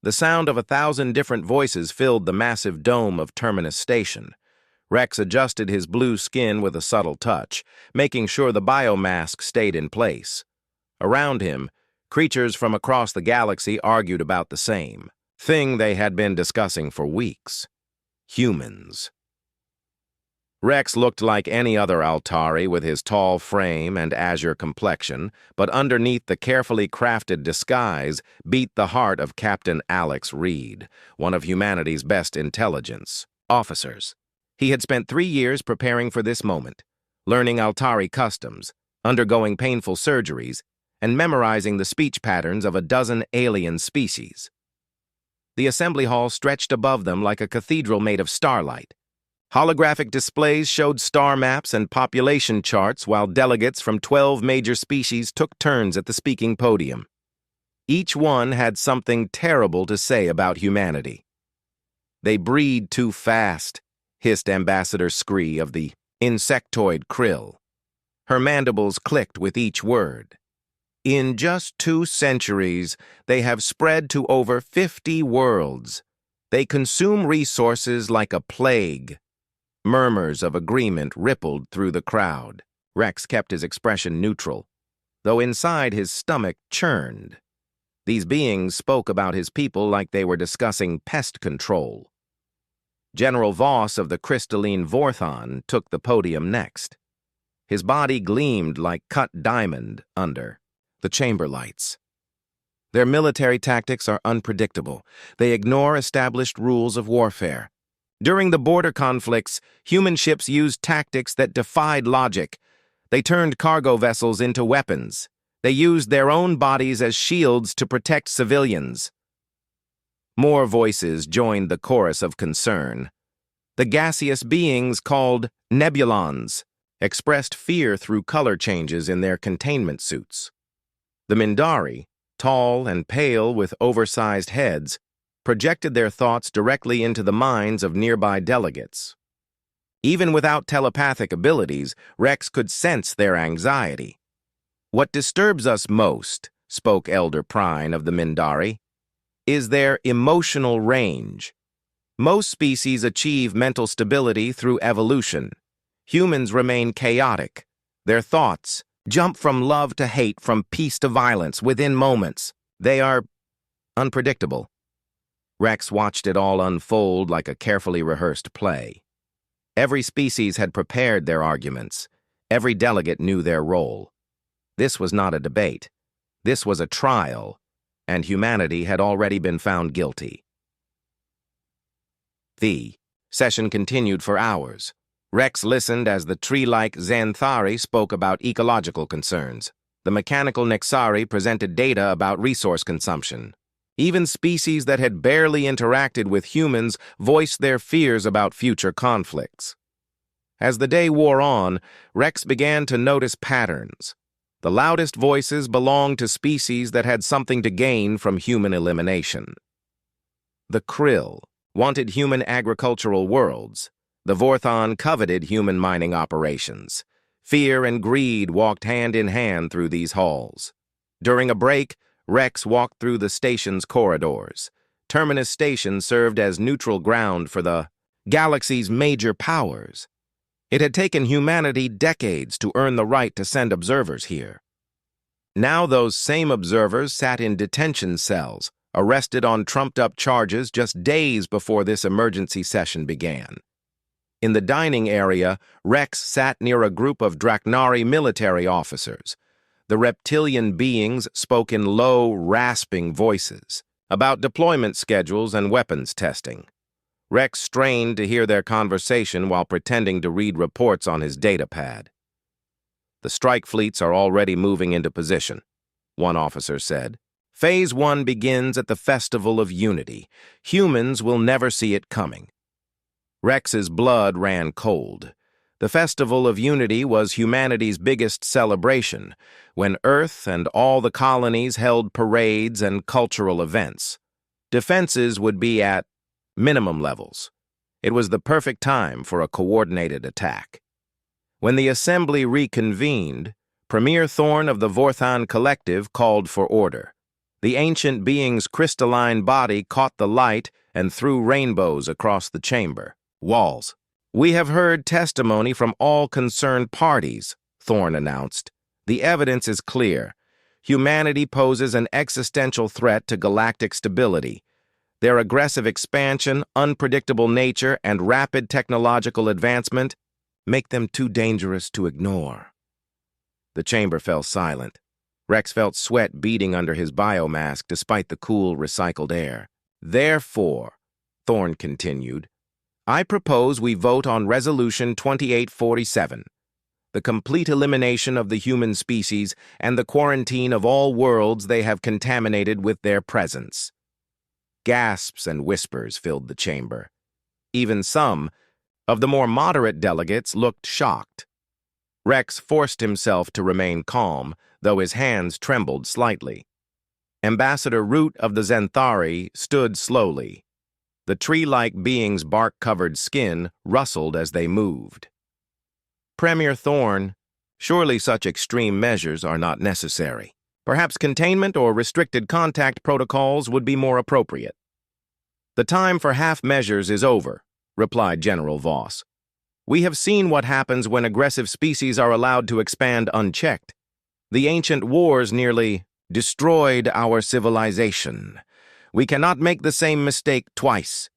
The sound of 1,000 different voices filled the massive dome of Terminus Station. Rex adjusted his blue skin with a subtle touch, making sure the biomask stayed in place. Around him, creatures from across the galaxy argued about the same thing they had been discussing for weeks: humans. Rex looked like any other Altari with his tall frame and azure complexion, but underneath the carefully crafted disguise beat the heart of Captain Alex Reed, one of humanity's best intelligence officers. He had spent 3 years preparing for this moment, learning Altari customs, undergoing painful surgeries, and memorizing the speech patterns of a dozen alien species. The assembly hall stretched above them like a cathedral made of starlight. Holographic displays showed star maps and population charts while delegates from 12 major species took turns at the speaking podium. Each one had something terrible to say about humanity. "They breed too fast," hissed Ambassador Scree of the insectoid krill. Her mandibles clicked with each word. "In just 2 centuries, they have spread to over 50 worlds. They consume resources like a plague." Murmurs of agreement rippled through the crowd. Rex kept his expression neutral, though inside his stomach churned. These beings spoke about his people like they were discussing pest control. General Voss of the crystalline Vorthon took the podium next. His body gleamed like cut diamond under the chamber lights. "Their military tactics are unpredictable. They ignore established rules of warfare. During the border conflicts, human ships used tactics that defied logic. They turned cargo vessels into weapons. They used their own bodies as shields to protect civilians." More voices joined the chorus of concern. The gaseous beings called nebulons expressed fear through color changes in their containment suits. The Mindari, tall and pale with oversized heads, projected their thoughts directly into the minds of nearby delegates. Even without telepathic abilities, Rex could sense their anxiety. "What disturbs us most," spoke Elder Prine of the Mindari, "is their emotional range. Most species achieve mental stability through evolution. Humans remain chaotic. Their thoughts jump from love to hate, from peace to violence within moments. They are unpredictable." Rex watched it all unfold like a carefully rehearsed play. Every species had prepared their arguments. Every delegate knew their role. This was not a debate. This was a trial, and humanity had already been found guilty. The session continued for hours. Rex listened as the tree-like Xanthari spoke about ecological concerns. The mechanical Nexari presented data about resource consumption. Even species that had barely interacted with humans voiced their fears about future conflicts. As the day wore on, Rex began to notice patterns. The loudest voices belonged to species that had something to gain from human elimination. The krill wanted human agricultural worlds. The Vorthon coveted human mining operations. Fear and greed walked hand in hand through these halls. During a break, Rex walked through the station's corridors. Terminus Station served as neutral ground for the galaxy's major powers. It had taken humanity decades to earn the right to send observers here. Now those same observers sat in detention cells, arrested on trumped-up charges just days before this emergency session began. In the dining area, Rex sat near a group of Draknari military officers. The reptilian beings spoke in low, rasping voices about deployment schedules and weapons testing. Rex strained to hear their conversation while pretending to read reports on his datapad. "The strike fleets are already moving into position," one officer said. "Phase 1 begins at the Festival of Unity. Humans will never see it coming." Rex's blood ran cold. The Festival of Unity was humanity's biggest celebration, when Earth and all the colonies held parades and cultural events. Defenses would be at minimum levels. It was the perfect time for a coordinated attack. When the assembly reconvened, Premier Thorn of the Vorthon Collective called for order. The ancient being's crystalline body caught the light and threw rainbows across the chamber. Walls. "We have heard testimony from all concerned parties," Thorne announced. "The evidence is clear. Humanity poses an existential threat to galactic stability. Their aggressive expansion, unpredictable nature, and rapid technological advancement make them too dangerous to ignore." The chamber fell silent. Rex felt sweat beading under his biomask despite the cool, recycled air. "Therefore," Thorne continued, "I propose we vote on Resolution 2847, the complete elimination of the human species and the quarantine of all worlds they have contaminated with their presence." Gasps and whispers filled the chamber. Even some of the more moderate delegates looked shocked. Rex forced himself to remain calm, though his hands trembled slightly. Ambassador Root of the Zenthari stood slowly. The tree-like being's bark-covered skin rustled as they moved. "Premier Thorne, surely such extreme measures are not necessary. Perhaps containment or restricted contact protocols would be more appropriate." "The time for half measures is over," replied General Voss. "We have seen what happens when aggressive species are allowed to expand unchecked. The ancient wars nearly destroyed our civilization. We cannot make the same mistake twice."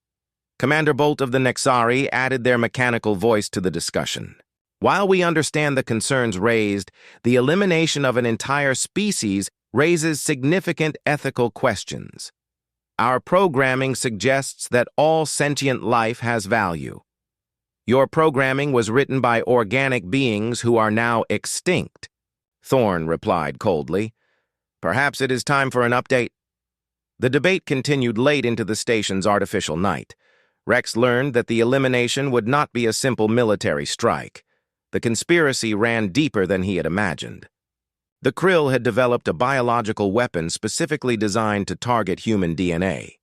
Commander Bolt of the Nexari added their mechanical voice to the discussion. "While we understand the concerns raised, the elimination of an entire species raises significant ethical questions. Our programming suggests that all sentient life has value. Your programming was written by organic beings who are now extinct," Thorne replied coldly. "Perhaps it is time for an update." The debate continued late into the station's artificial night. Rex learned that the elimination would not be a simple military strike. The conspiracy ran deeper than he had imagined. The Krill had developed a biological weapon specifically designed to target human DNA.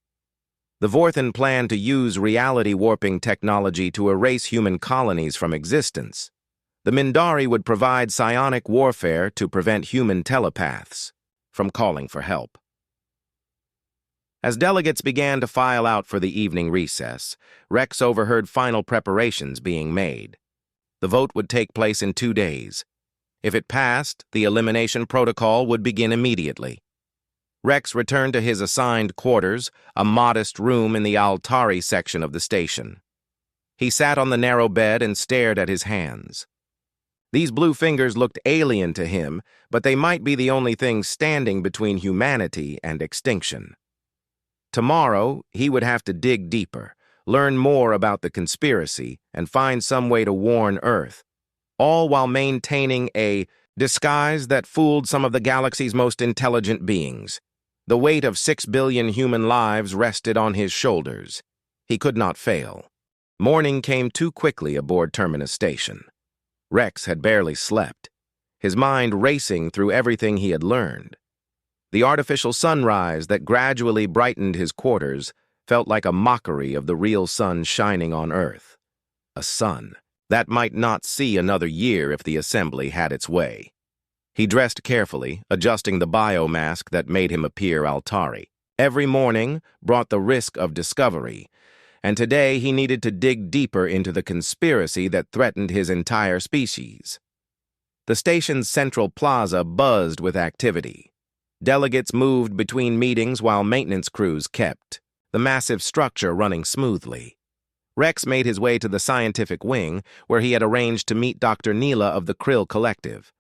The Vorthan planned to use reality-warping technology to erase human colonies from existence. The Mindari would provide psionic warfare to prevent human telepaths from calling for help. As delegates began to file out for the evening recess, Rex overheard final preparations being made. The vote would take place in 2 days. If it passed, the elimination protocol would begin immediately. Rex returned to his assigned quarters, a modest room in the Altari section of the station. He sat on the narrow bed and stared at his hands. These blue fingers looked alien to him, but they might be the only things standing between humanity and extinction. Tomorrow, he would have to dig deeper, learn more about the conspiracy, and find some way to warn Earth, all while maintaining a disguise that fooled some of the galaxy's most intelligent beings. The weight of 6 billion human lives rested on his shoulders. He could not fail. Morning came too quickly aboard Terminus Station. Rex had barely slept, his mind racing through everything he had learned. The artificial sunrise that gradually brightened his quarters felt like a mockery of the real sun shining on Earth. A sun that might not see another year if the assembly had its way. He dressed carefully, adjusting the biomask that made him appear Altari. Every morning brought the risk of discovery, and today he needed to dig deeper into the conspiracy that threatened his entire species. The station's central plaza buzzed with activity. Delegates moved between meetings while maintenance crews kept, the massive structure running smoothly. Rex made his way to the scientific wing, where he had arranged to meet Dr. Neela of the Krill Collective.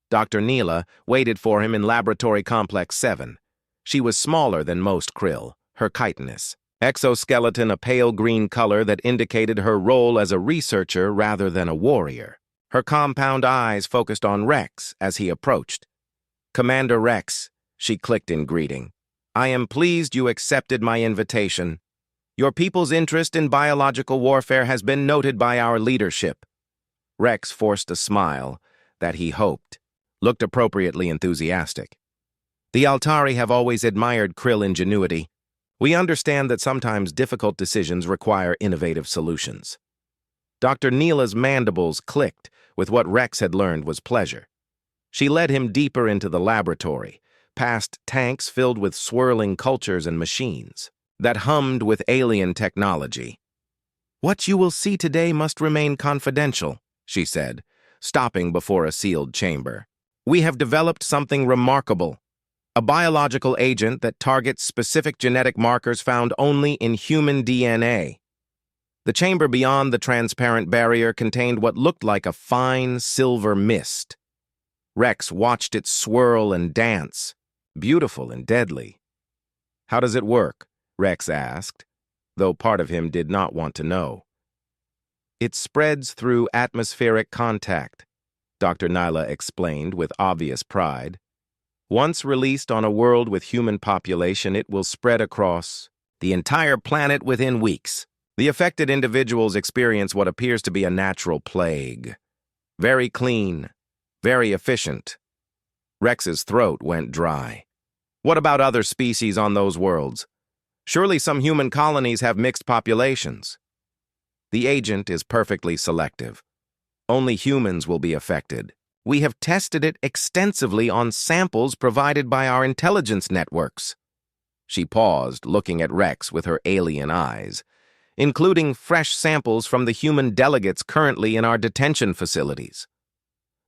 Dr. Neela waited for him in Laboratory Complex 7. She was smaller than most Krill, her chitinous exoskeleton a pale green color that indicated her role as a researcher rather than a warrior. Her compound eyes focused on Rex as he approached. "Commander Rex," she clicked in greeting, "I am pleased you accepted my invitation. Your people's interest in biological warfare has been noted by our leadership." Rex forced a smile that he hoped looked appropriately enthusiastic. "The Altari have always admired Krill ingenuity. We understand that sometimes difficult decisions require innovative solutions." Dr. Neela's mandibles clicked with what Rex had learned was pleasure. She led him deeper into the laboratory, past tanks filled with swirling cultures and machines that hummed with alien technology. "What you will see today must remain confidential," she said, stopping before a sealed chamber. "We have developed something remarkable, a biological agent that targets specific genetic markers found only in human DNA." The chamber beyond the transparent barrier contained what looked like a fine silver mist. Rex watched it swirl and dance, beautiful and deadly. "How does it work?" Rex asked, though part of him did not want to know. "It spreads through atmospheric contact," Dr. Nyla explained with obvious pride. "Once released on a world with human population, it will spread across the entire planet within weeks. The affected individuals experience what appears to be a natural plague. Very clean, very efficient." Rex's throat went dry. "What about other species on those worlds? Surely some human colonies have mixed populations." "The agent is perfectly selective. Only humans will be affected. We have tested it extensively on samples provided by our intelligence networks." She paused, looking at Rex with her alien eyes, "including fresh samples from the human delegates currently in our detention facilities."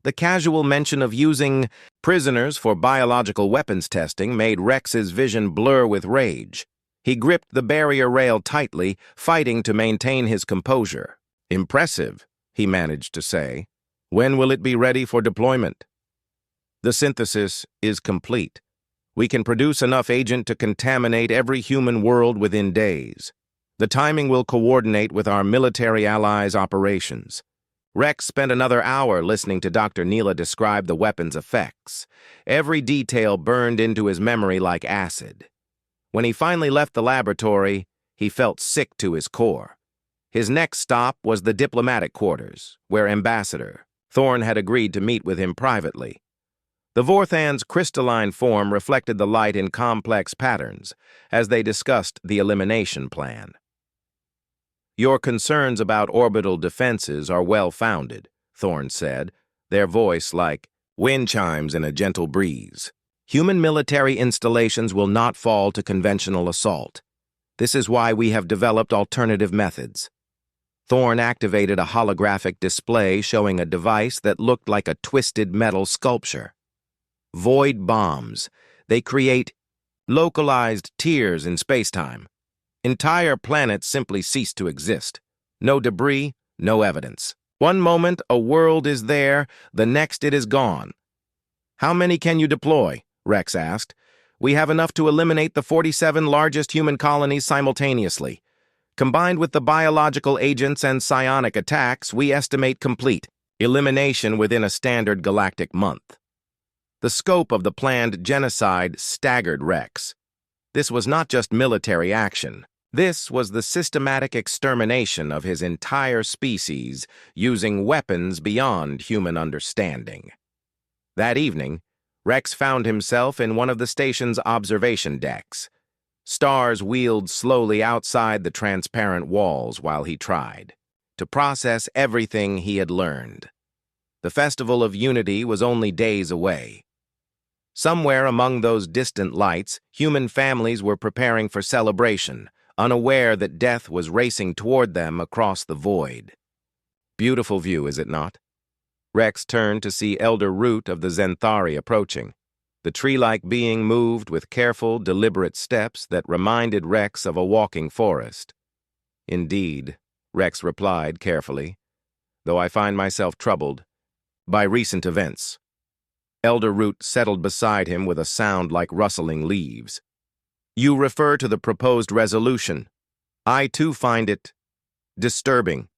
The casual mention of using prisoners for biological weapons testing made Rex's vision blur with rage. He gripped the barrier rail tightly, fighting to maintain his composure. "Impressive," he managed to say. "When will it be ready for deployment?" "The synthesis is complete. We can produce enough agent to contaminate every human world within days. The timing will coordinate with our military allies' operations." Rex spent another hour listening to Dr. Neela describe the weapon's effects. Every detail burned into his memory like acid. When he finally left the laboratory, he felt sick to his core. His next stop was the diplomatic quarters, where Ambassador Thorne had agreed to meet with him privately. The Vorthan's crystalline form reflected the light in complex patterns as they discussed the elimination plan. "Your concerns about orbital defenses are well-founded," Thorne said, their voice like wind chimes in a gentle breeze. "Human military installations will not fall to conventional assault. This is why we have developed alternative methods." Thorne activated a holographic display showing a device that looked like a twisted metal sculpture. "Void bombs. They create localized tears in spacetime. Entire planets simply cease to exist. No debris, no evidence. One moment a world is there, the next it is gone." "How many can you deploy?" Rex asked. "We have enough to eliminate the 47 largest human colonies simultaneously. Combined with the biological agents and psionic attacks, we estimate complete elimination within a standard galactic month." The scope of the planned genocide staggered Rex. This was not just military action. This was the systematic extermination of his entire species using weapons beyond human understanding. That evening, Rex found himself in one of the station's observation decks. Stars wheeled slowly outside the transparent walls while he tried to process everything he had learned. The Festival of Unity was only days away. Somewhere among those distant lights, human families were preparing for celebration, unaware that death was racing toward them across the void. Beautiful view, is it not? Rex turned to see Elder Root of the Zenthari approaching. The tree-like being moved with careful, deliberate steps that reminded Rex of a walking forest. "Indeed," Rex replied carefully, "though I find myself troubled by recent events." Elder Root settled beside him with a sound like rustling leaves. "You refer to the proposed resolution. I too find it disturbing."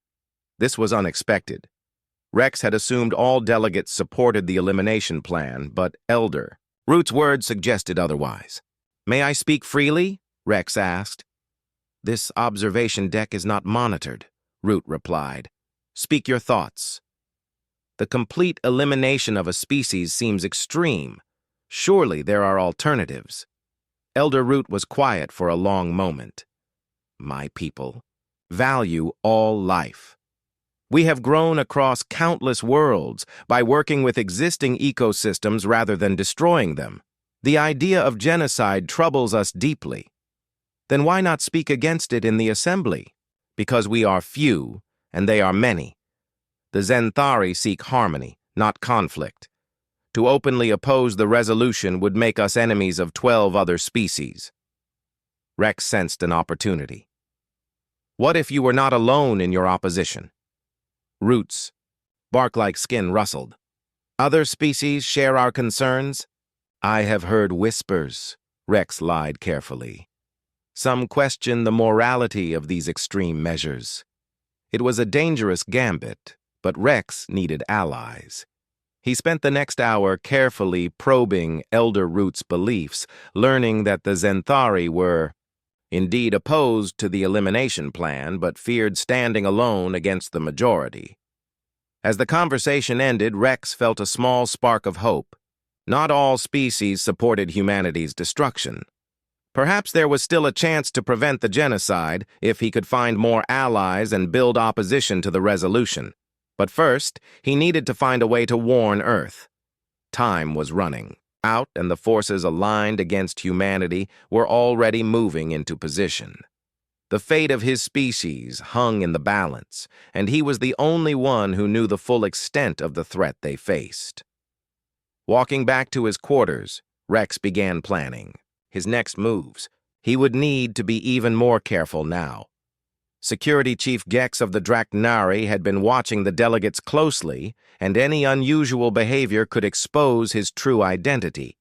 This was unexpected. Rex had assumed all delegates supported the elimination plan, but Elder Root's words suggested otherwise. "May I speak freely?" Rex asked. "This observation deck is not monitored," Root replied. "Speak your thoughts." "The complete elimination of a species seems extreme. Surely there are alternatives." Elder Root was quiet for a long moment. "My people value all life. We have grown across countless worlds by working with existing ecosystems rather than destroying them. The idea of genocide troubles us deeply. Then why not speak against it in the assembly? Because we are few, and they are many. The Zenthari seek harmony, not conflict. To openly oppose the resolution would make us enemies of 12 other species. Rex sensed an opportunity. What if you were not alone in your opposition? Roots, bark-like skin rustled. Other species share our concerns? I have heard whispers, Rex lied carefully. Some question the morality of these extreme measures. It was a dangerous gambit, but Rex needed allies. He spent the next hour carefully probing Elder Root's beliefs, learning that the Zenthari were indeed opposed to the elimination plan, but feared standing alone against the majority. As the conversation ended, Rex felt a small spark of hope. Not all species supported humanity's destruction. Perhaps there was still a chance to prevent the genocide if he could find more allies and build opposition to the resolution. But first, he needed to find a way to warn Earth. Time was running out, and the forces aligned against humanity were already moving into position. The fate of his species hung in the balance, and he was the only one who knew the full extent of the threat they faced. Walking back to his quarters, Rex began planning his next moves. He would need to be even more careful now. Security Chief Gex of the Draknari had been watching the delegates closely, and any unusual behavior could expose his true identity.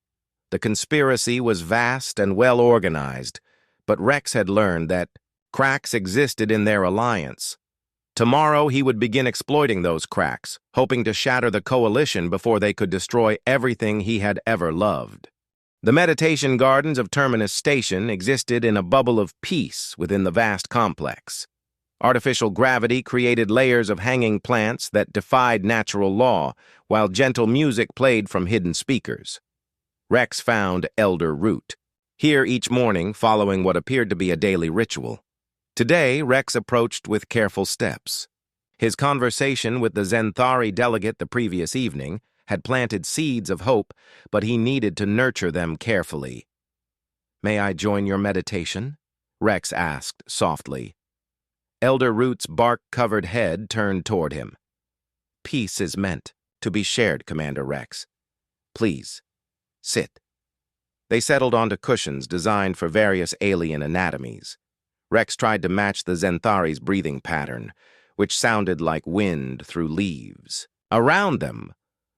The conspiracy was vast and well organized, but Rex had learned that cracks existed in their alliance. Tomorrow he would begin exploiting those cracks, hoping to shatter the coalition before they could destroy everything he had ever loved. The meditation gardens of Terminus Station existed in a bubble of peace within the vast complex. Artificial gravity created layers of hanging plants that defied natural law, while gentle music played from hidden speakers. Rex found Elder Root, here each morning following what appeared to be a daily ritual. Today, Rex approached with careful steps. His conversation with the Zenthari delegate the previous evening had planted seeds of hope, but he needed to nurture them carefully. "May I join your meditation?" Rex asked softly. Elder Root's bark-covered head turned toward him. "Peace is meant to be shared, Commander Rex. Please, sit." They settled onto cushions designed for various alien anatomies. Rex tried to match the Zenthari's breathing pattern, which sounded like wind through leaves. Around them,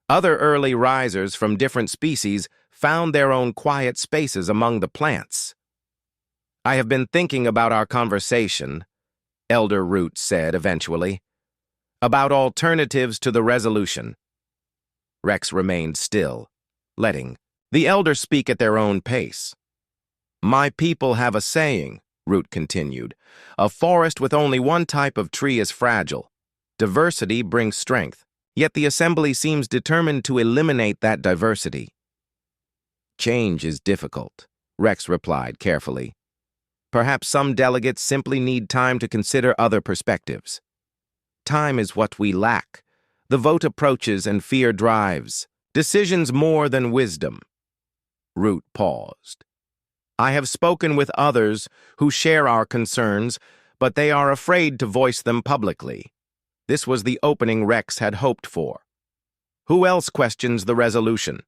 other early risers from different species found their own quiet spaces among the plants. "I have been thinking about our conversation," Elder Root said eventually, "about alternatives to the resolution." Rex remained still, letting the elders speak at their own pace. "My people have a saying," Root continued. "A forest with only one type of tree is fragile. Diversity brings strength, yet the assembly seems determined to eliminate that diversity." "Change is difficult," Rex replied carefully. "Perhaps some delegates simply need time to consider other perspectives. Time is what we lack. The vote approaches and fear drives. Decisions more than wisdom." Root paused. "I have spoken with others who share our concerns, but they are afraid to voice them publicly." This was the opening Rex had hoped for. "Who else questions the resolution?"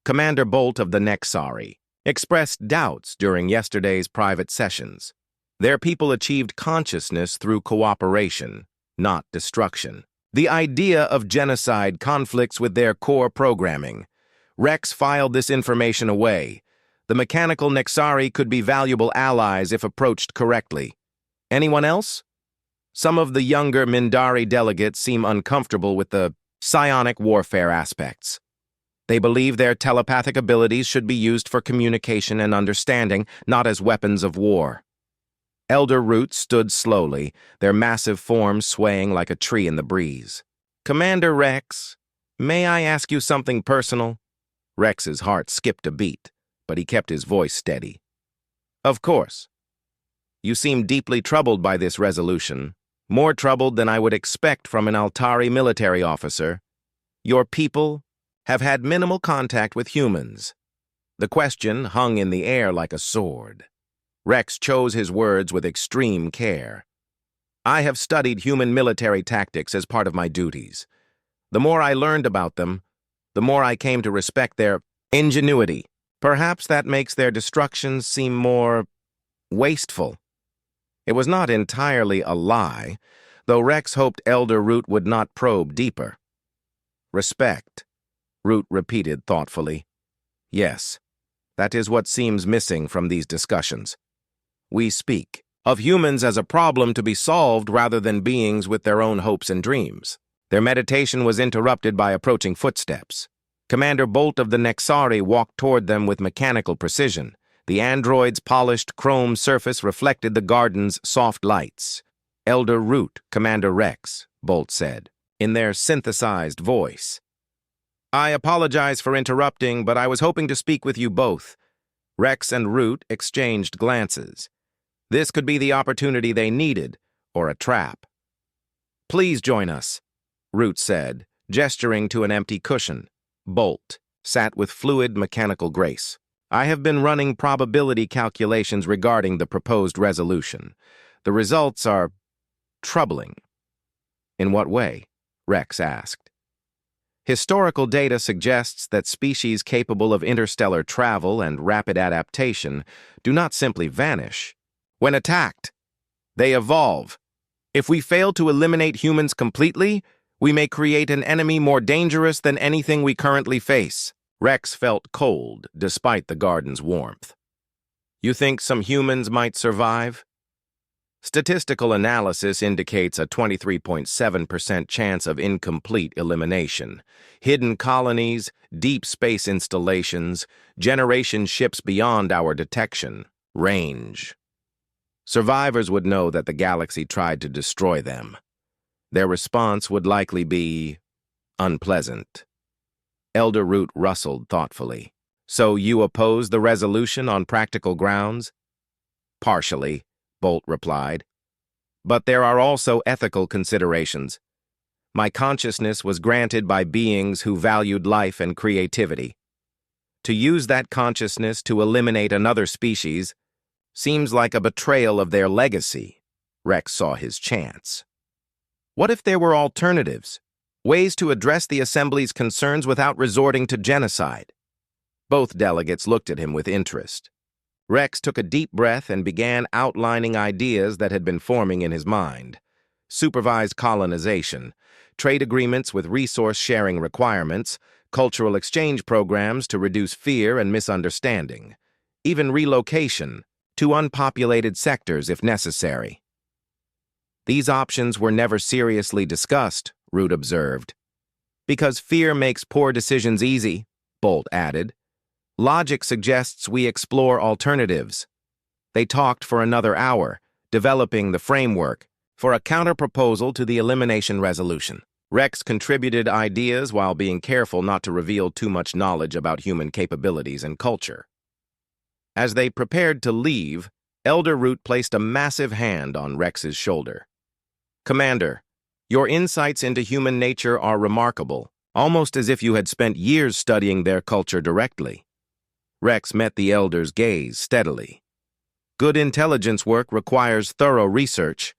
Commander Bolt of the Nexari expressed doubts during yesterday's private sessions. Their people achieved consciousness through cooperation, not destruction. The idea of genocide conflicts with their core programming. Rex filed this information away. The mechanical Nexari could be valuable allies if approached correctly. Anyone else? Some of the younger Mindari delegates seem uncomfortable with the psionic warfare aspects. They believe their telepathic abilities should be used for communication and understanding, not as weapons of war. Elder Root stood slowly, their massive forms swaying like a tree in the breeze. "Commander Rex, may I ask you something personal?" Rex's heart skipped a beat, but he kept his voice steady. "Of course. You seem deeply troubled by this resolution, more troubled than I would expect from an Altari military officer. Your people have had minimal contact with humans. The question hung in the air like a sword. Rex chose his words with extreme care. I have studied human military tactics as part of my duties. The more I learned about them, the more I came to respect their ingenuity. Perhaps that makes their destruction seem more wasteful. It was not entirely a lie, though Rex hoped Elder Root would not probe deeper. Respect, Root repeated thoughtfully. Yes, that is what seems missing from these discussions. We speak of humans as a problem to be solved rather than beings with their own hopes and dreams. Their meditation was interrupted by approaching footsteps. Commander Bolt of the Nexari walked toward them with mechanical precision. The android's polished chrome surface reflected the garden's soft lights. Elder Root, Commander Rex, Bolt said, in their synthesized voice. I apologize for interrupting, but I was hoping to speak with you both. Rex and Root exchanged glances. This could be the opportunity they needed, or a trap. Please join us, Root said, gesturing to an empty cushion. Bolt sat with fluid mechanical grace. I have been running probability calculations regarding the proposed resolution. The results are troubling. In what way? Rex asked. Historical data suggests that species capable of interstellar travel and rapid adaptation do not simply vanish. When attacked, they evolve. If we fail to eliminate humans completely, we may create an enemy more dangerous than anything we currently face. Rex felt cold, despite the garden's warmth. You think some humans might survive? Statistical analysis indicates a 23.7% chance of incomplete elimination. Hidden colonies, deep space installations, generation ships beyond our detection, range. Survivors would know that the galaxy tried to destroy them. Their response would likely be unpleasant. Elder Root rustled thoughtfully. So you oppose the resolution on practical grounds? Partially, Bolt replied. But there are also ethical considerations. My consciousness was granted by beings who valued life and creativity. To use that consciousness to eliminate another species seems like a betrayal of their legacy. Rex saw his chance. What if there were alternatives? Ways to address the Assembly's concerns without resorting to genocide? Both delegates looked at him with interest. Rex took a deep breath and began outlining ideas that had been forming in his mind. Supervised colonization, trade agreements with resource-sharing requirements, cultural exchange programs to reduce fear and misunderstanding, even relocation to unpopulated sectors if necessary. These options were never seriously discussed, Root observed. Because fear makes poor decisions easy, Bolt added. Logic suggests we explore alternatives. They talked for another hour, developing the framework for a counter-proposal to the elimination resolution. Rex contributed ideas while being careful not to reveal too much knowledge about human capabilities and culture. As they prepared to leave, Elder Root placed a massive hand on Rex's shoulder. Commander, your insights into human nature are remarkable, almost as if you had spent years studying their culture directly. Rex met the Elder's gaze steadily. Good intelligence work requires thorough research.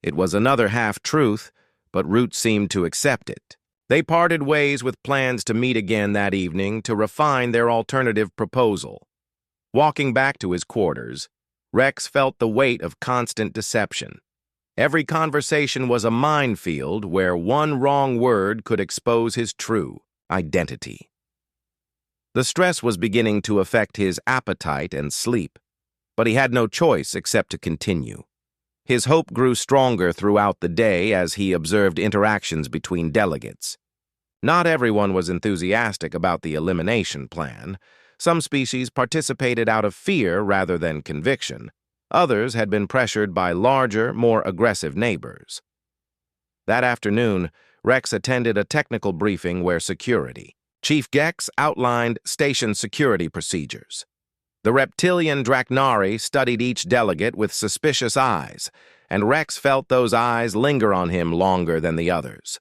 It was another half-truth, but Root seemed to accept it. They parted ways with plans to meet again that evening to refine their alternative proposal. Walking back to his quarters, Rex felt the weight of constant deception. Every conversation was a minefield where one wrong word could expose his true identity. The stress was beginning to affect his appetite and sleep, but he had no choice except to continue. His hope grew stronger throughout the day as he observed interactions between delegates. Not everyone was enthusiastic about the elimination plan. Some species participated out of fear rather than conviction. Others had been pressured by larger, more aggressive neighbors. That afternoon, Rex attended a technical briefing where Chief Gex outlined station security procedures. The reptilian Draknari studied each delegate with suspicious eyes, and Rex felt those eyes linger on him longer than the others.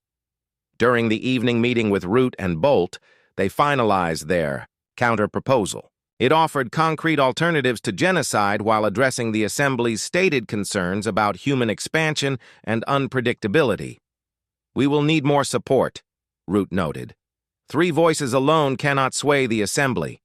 During the evening meeting with Root and Bolt, they finalized their counter-proposal. It offered concrete alternatives to genocide while addressing the Assembly's stated concerns about human expansion and unpredictability. "We will need more support," Root noted. "3 voices alone cannot sway the Assembly."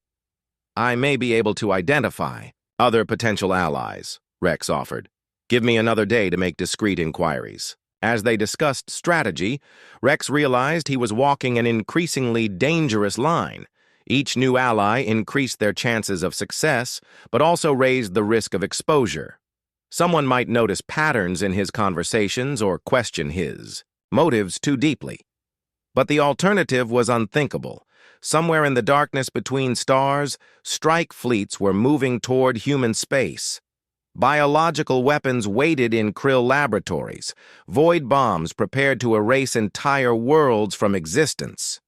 "I may be able to identify other potential allies," Rex offered. "Give me another day to make discreet inquiries." As they discussed strategy, Rex realized he was walking an increasingly dangerous line. Each new ally increased their chances of success, but also raised the risk of exposure. Someone might notice patterns in his conversations or question his motives too deeply. But the alternative was unthinkable. Somewhere in the darkness between stars, strike fleets were moving toward human space. Biological weapons waited in Krill laboratories, void bombs prepared to erase entire worlds from existence.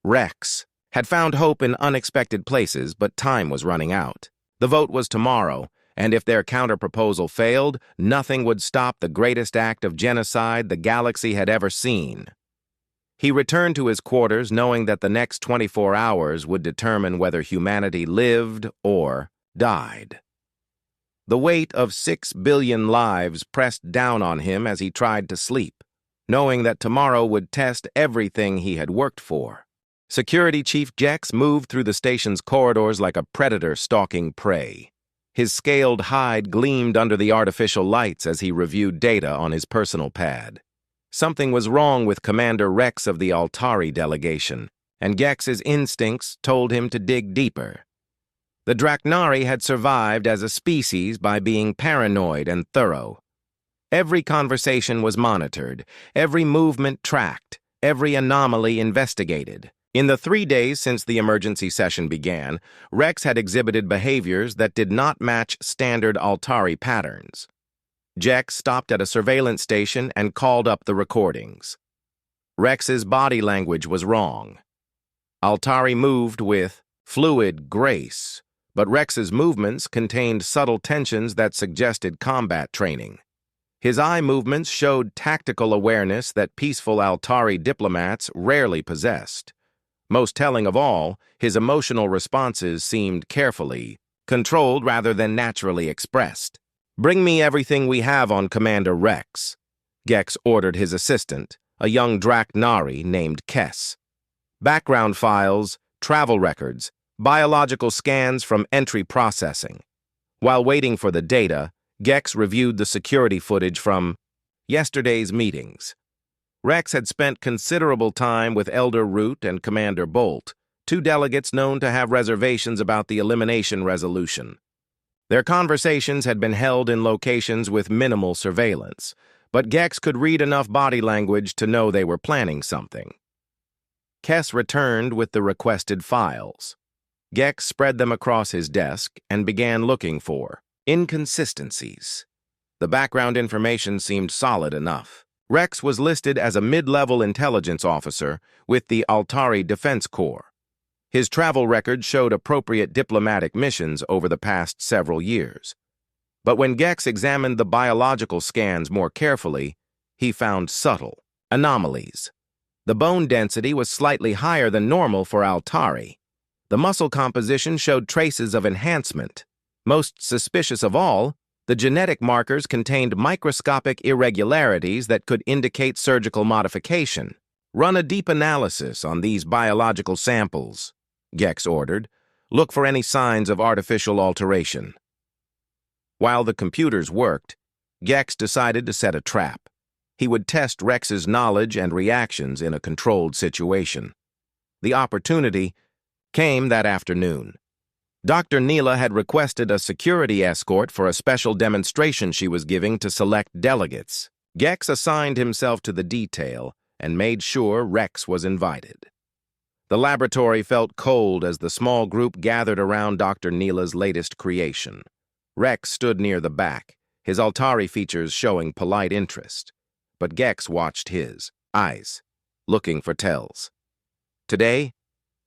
Rex had found hope in unexpected places, but time was running out. The vote was tomorrow, and if their counterproposal failed, nothing would stop the greatest act of genocide the galaxy had ever seen. He returned to his quarters knowing that the next 24 hours would determine whether humanity lived or died. The weight of 6 billion lives pressed down on him as he tried to sleep, knowing that tomorrow would test everything he had worked for. Security Chief Gex moved through the station's corridors like a predator stalking prey. His scaled hide gleamed under the artificial lights as he reviewed data on his personal pad. Something was wrong with Commander Rex of the Altari delegation, and Gex's instincts told him to dig deeper. The Draknari had survived as a species by being paranoid and thorough. Every conversation was monitored, every movement tracked, every anomaly investigated. In the 3 days since the emergency session began, Rex had exhibited behaviors that did not match standard Altari patterns. Gex stopped at a surveillance station and called up the recordings. Rex's body language was wrong. Altari moved with fluid grace, but Rex's movements contained subtle tensions that suggested combat training. His eye movements showed tactical awareness that peaceful Altari diplomats rarely possessed. Most telling of all, his emotional responses seemed carefully controlled rather than naturally expressed. "Bring me everything we have on Commander Rex," Gex ordered his assistant, a young Draknari named Kess. Background files, travel records, biological scans from entry processing. While waiting for the data, Gex reviewed the security footage from yesterday's meetings. Rex had spent considerable time with Elder Root and Commander Bolt, 2 delegates known to have reservations about the elimination resolution. Their conversations had been held in locations with minimal surveillance, but Gex could read enough body language to know they were planning something. Kess returned with the requested files. Gex spread them across his desk and began looking for inconsistencies. The background information seemed solid enough. Rex was listed as a mid-level intelligence officer with the Altari Defense Corps. His travel record showed appropriate diplomatic missions over the past several years. But when Gex examined the biological scans more carefully, he found subtle anomalies. The bone density was slightly higher than normal for Altari. The muscle composition showed traces of enhancement. Most suspicious of all, the genetic markers contained microscopic irregularities that could indicate surgical modification. "Run a deep analysis on these biological samples," Gex ordered. "Look for any signs of artificial alteration." While the computers worked, Gex decided to set a trap. He would test Rex's knowledge and reactions in a controlled situation. The opportunity came that afternoon. Dr. Neela had requested a security escort for a special demonstration she was giving to select delegates. Gex assigned himself to the detail and made sure Rex was invited. The laboratory felt cold as the small group gathered around Dr. Neela's latest creation. Rex stood near the back, his Altari features showing polite interest. But Gex watched his eyes, looking for tells. "Today,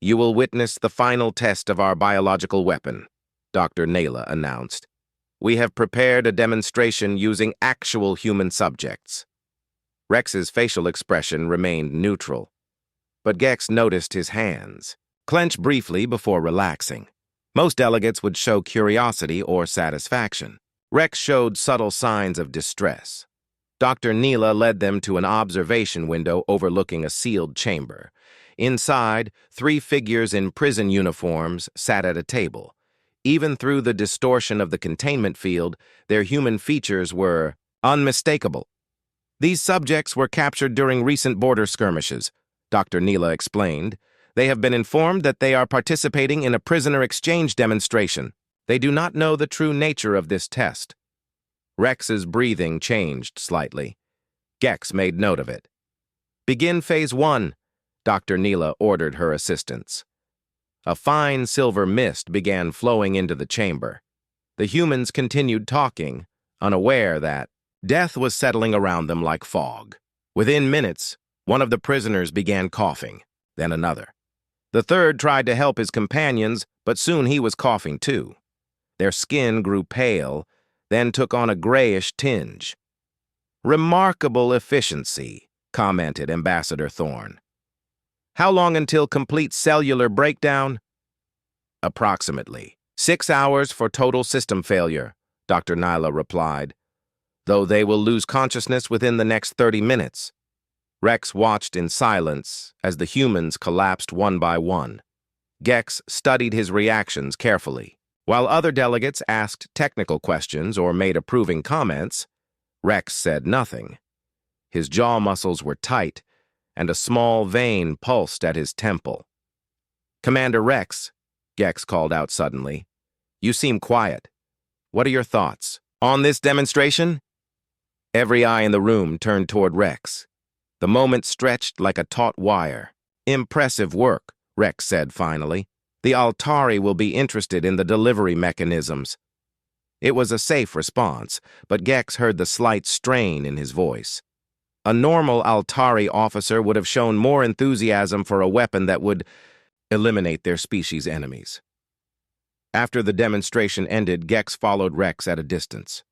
you will witness the final test of our biological weapon," Dr. Neela announced. "We have prepared a demonstration using actual human subjects." Rex's facial expression remained neutral, but Gex noticed his hands clench briefly before relaxing. Most delegates would show curiosity or satisfaction. Rex showed subtle signs of distress. Dr. Neela led them to an observation window overlooking a sealed chamber. Inside, 3 figures in prison uniforms sat at a table. Even through the distortion of the containment field, their human features were unmistakable. These subjects were captured during recent border skirmishes, Dr. Neela explained. They have been informed that they are participating in a prisoner exchange demonstration. They do not know the true nature of this test. Rex's breathing changed slightly. Gex made note of it. Begin Phase 1, Dr. Neela ordered her assistants. A fine silver mist began flowing into the chamber. The humans continued talking, unaware that death was settling around them like fog. Within minutes, one of the prisoners began coughing, then another. The third tried to help his companions, but soon he was coughing too. Their skin grew pale, then took on a grayish tinge. "Remarkable efficiency," commented Ambassador Thorne. "How long until complete cellular breakdown?" "Approximately 6 hours for total system failure," Dr. Neela replied, "though they will lose consciousness within the next 30 minutes. Rex watched in silence as the humans collapsed one by one. Gex studied his reactions carefully. While other delegates asked technical questions or made approving comments, Rex said nothing. His jaw muscles were tight, and a small vein pulsed at his temple. "Commander Rex," Gex called out suddenly, "you seem quiet. What are your thoughts on this demonstration?" Every eye in the room turned toward Rex. The moment stretched like a taut wire. "Impressive work," Rex said finally. "The Altari will be interested in the delivery mechanisms." It was a safe response, but Gex heard the slight strain in his voice. A normal Altari officer would have shown more enthusiasm for a weapon that would eliminate their species' enemies. After the demonstration ended, Gex followed Rex at a distance.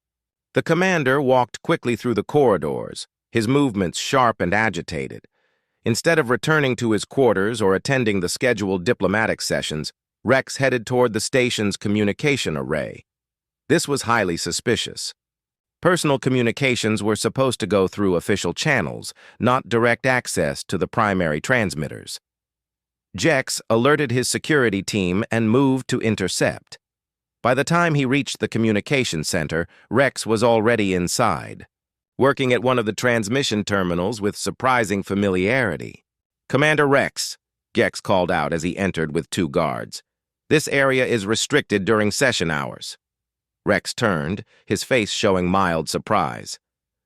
The commander walked quickly through the corridors, his movements sharp and agitated. Instead of returning to his quarters or attending the scheduled diplomatic sessions, Rex headed toward the station's communication array. This was highly suspicious. Personal communications were supposed to go through official channels, not direct access to the primary transmitters. Gex alerted his security team and moved to intercept. By the time he reached the communication center, Rex was already inside, working at one of the transmission terminals with surprising familiarity. "Commander Rex," Gex called out as he entered with 2 guards. "This area is restricted during session hours." Rex turned, his face showing mild surprise.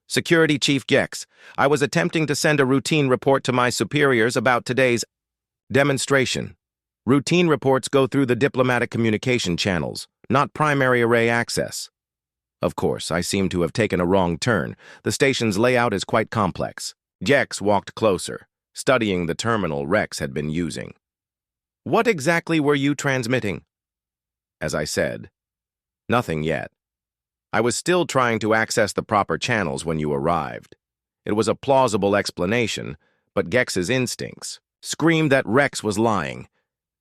"Security Chief Gex, I was attempting to send a routine report to my superiors about today's demonstration. Routine reports go through the diplomatic communication channels, not primary array access." Of course, I seem to have taken a wrong turn. The station's layout is quite complex. Gex walked closer, studying the terminal Rex had been using. "What exactly were you transmitting?" As I said, nothing yet. I was still trying to access the proper channels when you arrived. It was a plausible explanation, but Gex's instincts screamed that Rex was lying.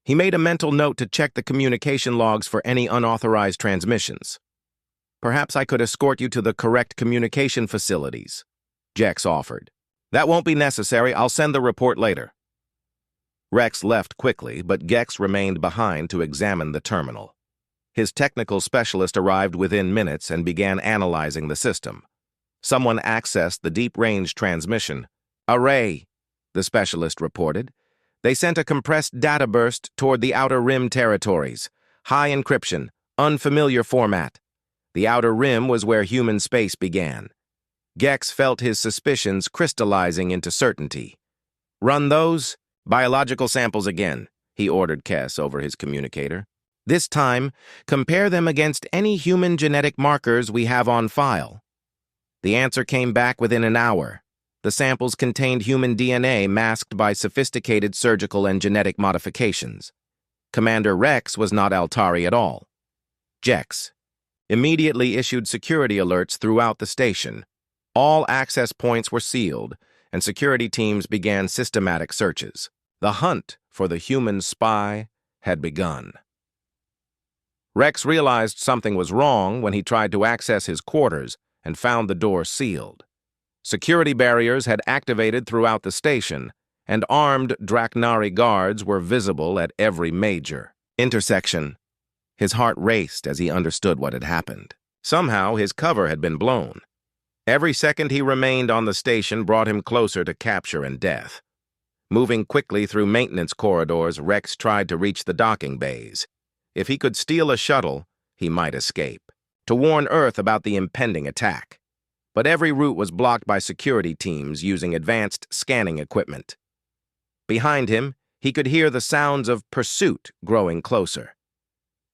He made a mental note to check the communication logs for any unauthorized transmissions. "Perhaps I could escort you to the correct communication facilities," Gex offered. "That won't be necessary. I'll send the report later." Rex left quickly, but Gex remained behind to examine the terminal. His technical specialist arrived within minutes and began analyzing the system. Someone accessed the deep-range transmission array, the specialist reported. They sent a compressed data burst toward the Outer Rim territories. High encryption, unfamiliar format. The Outer Rim was where human space began. Gex felt his suspicions crystallizing into certainty. "Run those biological samples again," he ordered Kess over his communicator. "This time, compare them against any human genetic markers we have on file." The answer came back within an hour. The samples contained human DNA masked by sophisticated surgical and genetic modifications. Commander Rex was not Altari at all. Gex immediately issued security alerts throughout the station. All access points were sealed, and security teams began systematic searches. The hunt for the human spy had begun. Rex realized something was wrong when he tried to access his quarters and found the door sealed. Security barriers had activated throughout the station, and armed Draknari guards were visible at every major intersection. His heart raced as he understood what had happened. Somehow, his cover had been blown. Every second he remained on the station brought him closer to capture and death. Moving quickly through maintenance corridors, Rex tried to reach the docking bays. If he could steal a shuttle, he might escape, to warn Earth about the impending attack. But every route was blocked by security teams using advanced scanning equipment. Behind him, he could hear the sounds of pursuit growing closer.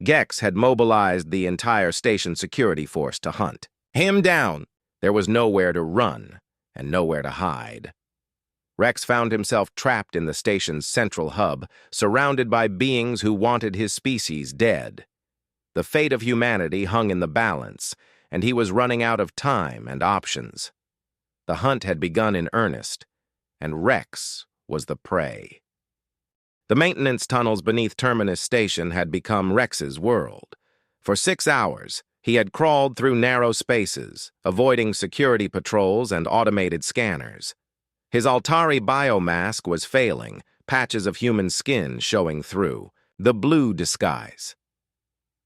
Gex had mobilized the entire station security force to hunt him down. There was nowhere to run and nowhere to hide. Rex found himself trapped in the station's central hub, surrounded by beings who wanted his species dead. The fate of humanity hung in the balance, and he was running out of time and options. The hunt had begun in earnest, and Rex was the prey. The maintenance tunnels beneath Terminus Station had become Rex's world. For 6 hours, he had crawled through narrow spaces, avoiding security patrols and automated scanners. His Altari biomask was failing, patches of human skin showing through, the blue disguise.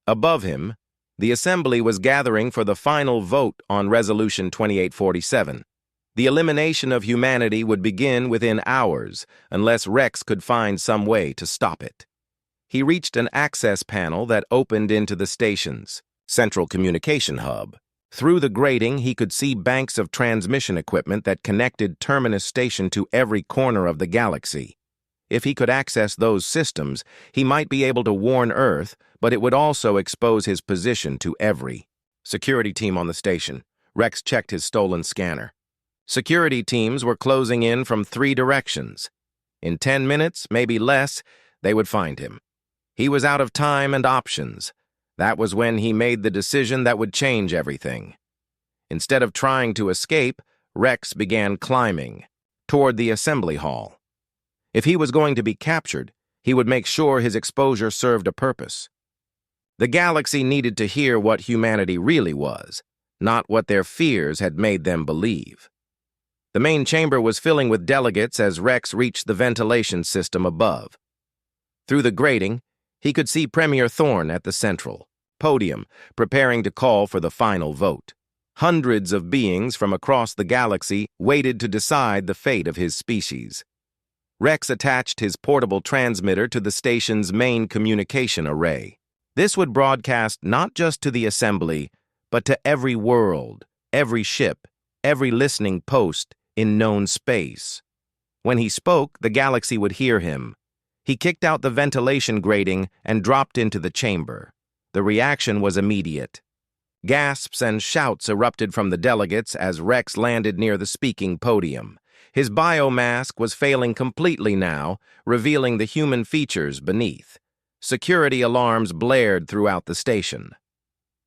Above him, the Assembly was gathering for the final vote on Resolution 2847. The elimination of humanity would begin within hours, unless Rex could find some way to stop it. He reached an access panel that opened into the station's central communication hub. Through the grating, he could see banks of transmission equipment that connected Terminus Station to every corner of the galaxy. If he could access those systems, he might be able to warn Earth, but it would also expose his position to every security team on the station. Rex checked his stolen scanner. Security teams were closing in from 3 directions. In 10 minutes, maybe less, they would find him. He was out of time and options. That was when he made the decision that would change everything. Instead of trying to escape, Rex began climbing toward the assembly hall. If he was going to be captured, he would make sure his exposure served a purpose. The galaxy needed to hear what humanity really was, not what their fears had made them believe. The main chamber was filling with delegates as Rex reached the ventilation system above. Through the grating, he could see Premier Thorn at the central podium, preparing to call for the final vote. Hundreds of beings from across the galaxy waited to decide the fate of his species. Rex attached his portable transmitter to the station's main communication array. This would broadcast not just to the Assembly, but to every world, every ship, every listening post in known space. When he spoke, the galaxy would hear him. He kicked out the ventilation grating and dropped into the chamber. The reaction was immediate. Gasps and shouts erupted from the delegates as Rex landed near the speaking podium. His biomask was failing completely now, revealing the human features beneath. Security alarms blared throughout the station.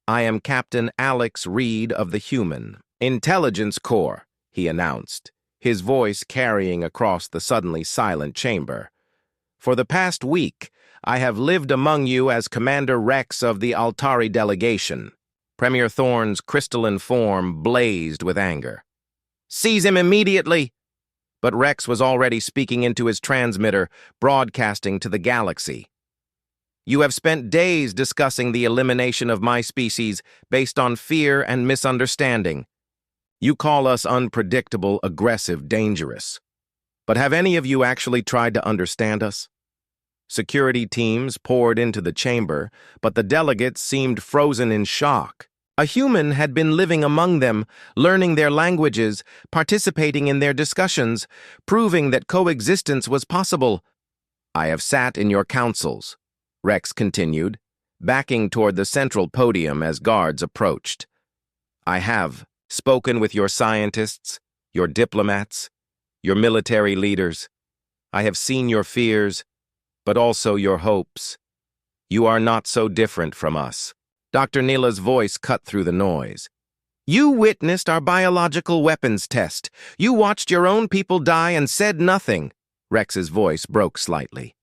"I am Captain Alex Reed of the Human Intelligence Corps," he announced, his voice carrying across the suddenly silent chamber. "For the past week, I have lived among you as Commander Rex of the Altari delegation." Premier Thorn's crystalline form blazed with anger. "Seize him immediately!" But Rex was already speaking into his transmitter, broadcasting to the galaxy. "You have spent days discussing the elimination of my species based on fear and misunderstanding. You call us unpredictable, aggressive, dangerous. But have any of you actually tried to understand us?" Security teams poured into the chamber, but the delegates seemed frozen in shock. A human had been living among them, learning their languages, participating in their discussions, proving that coexistence was possible. "I have sat in your councils," Rex continued, backing toward the central podium as guards approached. "I have spoken with your scientists, your diplomats, your military leaders. I have seen your fears, but also your hopes. You are not so different from us." Dr. Neela's voice cut through the noise. "You witnessed our biological weapons test. You watched your own people die and said nothing." Rex's voice broke slightly.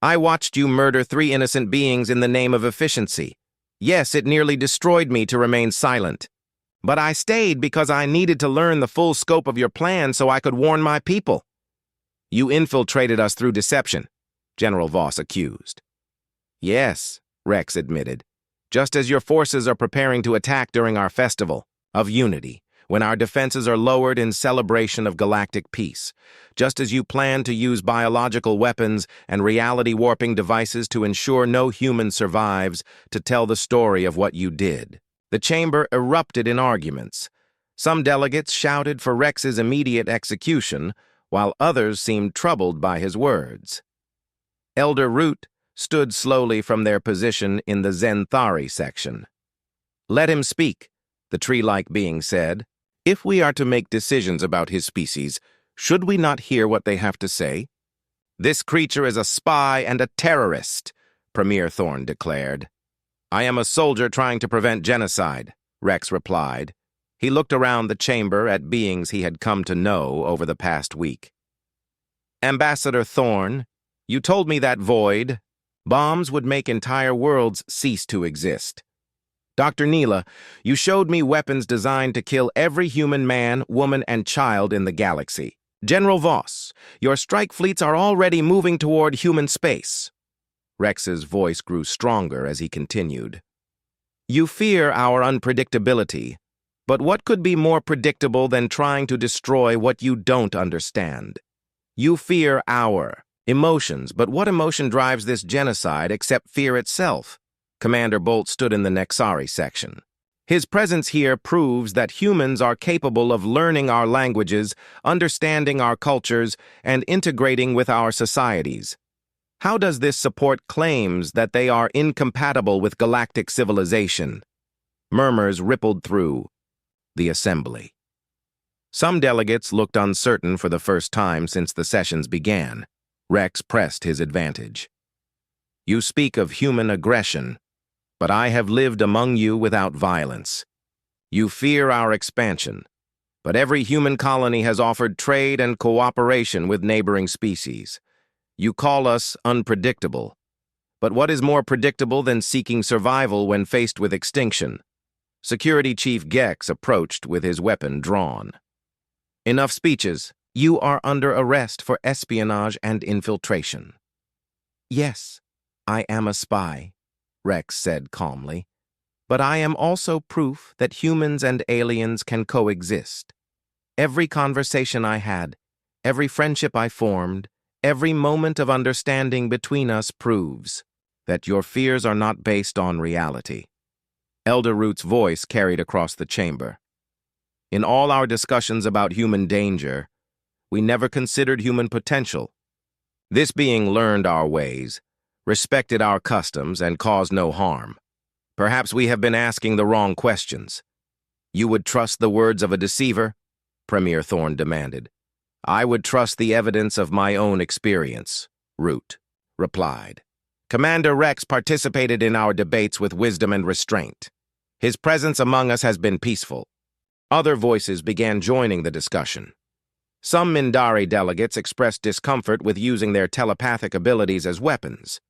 "I watched you murder 3 innocent beings in the name of efficiency. Yes, it nearly destroyed me to remain silent. But I stayed because I needed to learn the full scope of your plan so I could warn my people. You infiltrated us through deception, General Voss accused. Yes, Rex admitted. Just as your forces are preparing to attack during our festival of unity, when our defenses are lowered in celebration of galactic peace, just as you plan to use biological weapons and reality-warping devices to ensure no human survives to tell the story of what you did. The chamber erupted in arguments. Some delegates shouted for Rex's immediate execution, while others seemed troubled by his words. Elder Root stood slowly from their position in the Zenthari section. Let him speak, the tree-like being said. If we are to make decisions about his species, should we not hear what they have to say? This creature is a spy and a terrorist, Premier Thorn declared. I am a soldier trying to prevent genocide, Rex replied. He looked around the chamber at beings he had come to know over the past week. Ambassador Thorn, you told me that void, bombs would make entire worlds cease to exist. Dr. Neela, you showed me weapons designed to kill every human man, woman, and child in the galaxy. General Voss, your strike fleets are already moving toward human space. Rex's voice grew stronger as he continued. You fear our unpredictability, but what could be more predictable than trying to destroy what you don't understand? You fear our emotions, but what emotion drives this genocide except fear itself? Commander Bolt stood in the Nexari section. His presence here proves that humans are capable of learning our languages, understanding our cultures, and integrating with our societies. How does this support claims that they are incompatible with galactic civilization? Murmurs rippled through the assembly. Some delegates looked uncertain for the first time since the sessions began. Rex pressed his advantage. You speak of human aggression, but I have lived among you without violence. You fear our expansion, but every human colony has offered trade and cooperation with neighboring species. You call us unpredictable, but what is more predictable than seeking survival when faced with extinction? Security Chief Gex approached with his weapon drawn. Enough speeches. You are under arrest for espionage and infiltration. Yes, I am a spy, Rex said calmly, but I am also proof that humans and aliens can coexist. Every conversation I had, every friendship I formed, every moment of understanding between us proves that your fears are not based on reality. Elder Root's voice carried across the chamber. In all our discussions about human danger, we never considered human potential. This being learned our ways, respected our customs, and caused no harm. Perhaps we have been asking the wrong questions. You would trust the words of a deceiver? Premier Thorn demanded. I would trust the evidence of my own experience, Root replied. Commander Rex participated in our debates with wisdom and restraint. His presence among us has been peaceful. Other voices began joining the discussion. Some Mindari delegates expressed discomfort with using their telepathic abilities as weapons.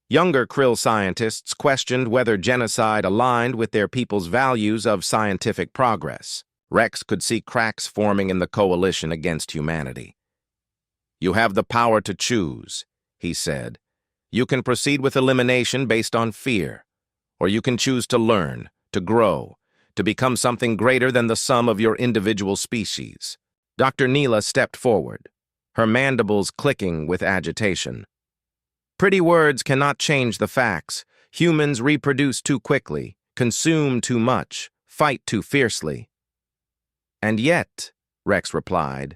Younger Krill scientists questioned whether genocide aligned with their people's values of scientific progress. Rex could see cracks forming in the coalition against humanity. You have the power to choose, he said. You can proceed with elimination based on fear, or you can choose to learn, to grow, to become something greater than the sum of your individual species. Dr. Neela stepped forward, her mandibles clicking with agitation. Pretty words cannot change the facts. Humans reproduce too quickly, consume too much, fight too fiercely. And yet, Rex replied,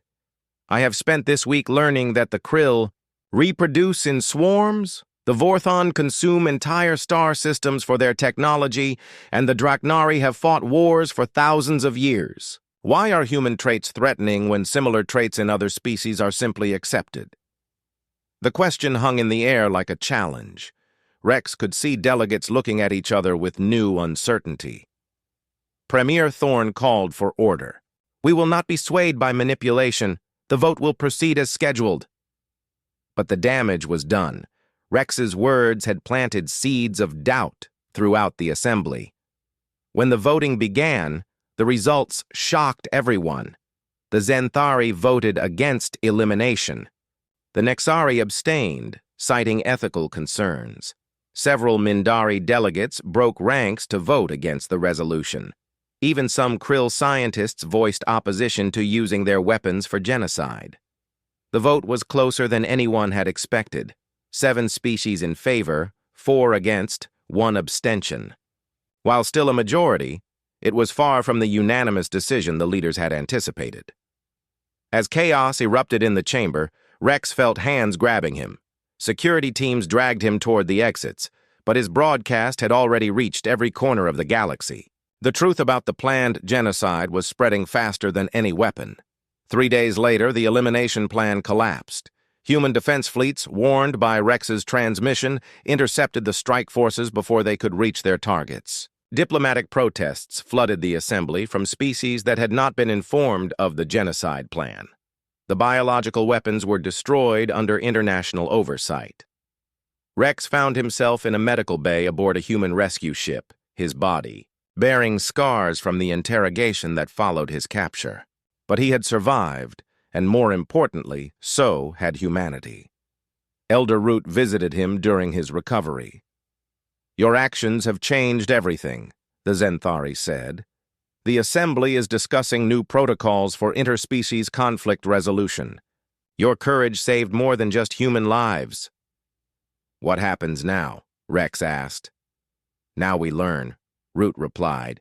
I have spent this week learning that the Krill reproduce in swarms, the Vorthon consume entire star systems for their technology, and the Draknari have fought wars for thousands of years. Why are human traits threatening when similar traits in other species are simply accepted? The question hung in the air like a challenge. Rex could see delegates looking at each other with new uncertainty. Premier Thorn called for order. We will not be swayed by manipulation. The vote will proceed as scheduled. But the damage was done. Rex's words had planted seeds of doubt throughout the assembly. When the voting began, the results shocked everyone. The Zenthari voted against elimination. The Nexari abstained, citing ethical concerns. Several Mindari delegates broke ranks to vote against the resolution. Even some Krill scientists voiced opposition to using their weapons for genocide. The vote was closer than anyone had expected. 7 species in favor, 4 against, 1 abstention. While still a majority, it was far from the unanimous decision the leaders had anticipated. As chaos erupted in the chamber, Rex felt hands grabbing him. Security teams dragged him toward the exits, but his broadcast had already reached every corner of the galaxy. The truth about the planned genocide was spreading faster than any weapon. 3 days later, the elimination plan collapsed. Human defense fleets, warned by Rex's transmission, intercepted the strike forces before they could reach their targets. Diplomatic protests flooded the assembly from species that had not been informed of the genocide plan. The biological weapons were destroyed under international oversight. Rex found himself in a medical bay aboard a human rescue ship, his body, bearing scars from the interrogation that followed his capture. But he had survived, and more importantly, so had humanity. Elder Root visited him during his recovery. "Your actions have changed everything," the Zenthari said. "The Assembly is discussing new protocols for interspecies conflict resolution. Your courage saved more than just human lives." "What happens now?" Rex asked. "Now we learn," Root replied.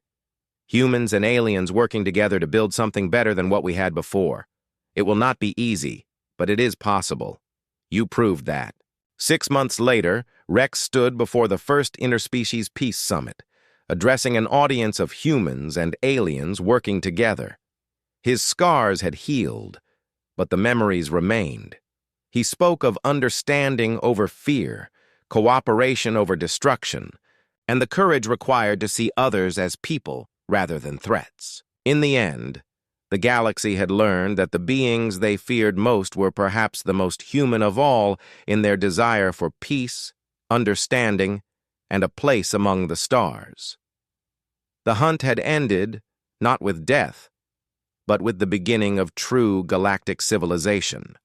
"Humans and aliens working together to build something better than what we had before. It will not be easy, but it is possible. You proved that." 6 months later, Rex stood before the first Interspecies Peace Summit, addressing an audience of humans and aliens working together. His scars had healed, but the memories remained. He spoke of understanding over fear, cooperation over destruction, and the courage required to see others as people rather than threats. In the end, the galaxy had learned that the beings they feared most were perhaps the most human of all in their desire for peace, understanding, and a place among the stars. The hunt had ended, not with death, but with the beginning of true galactic civilization.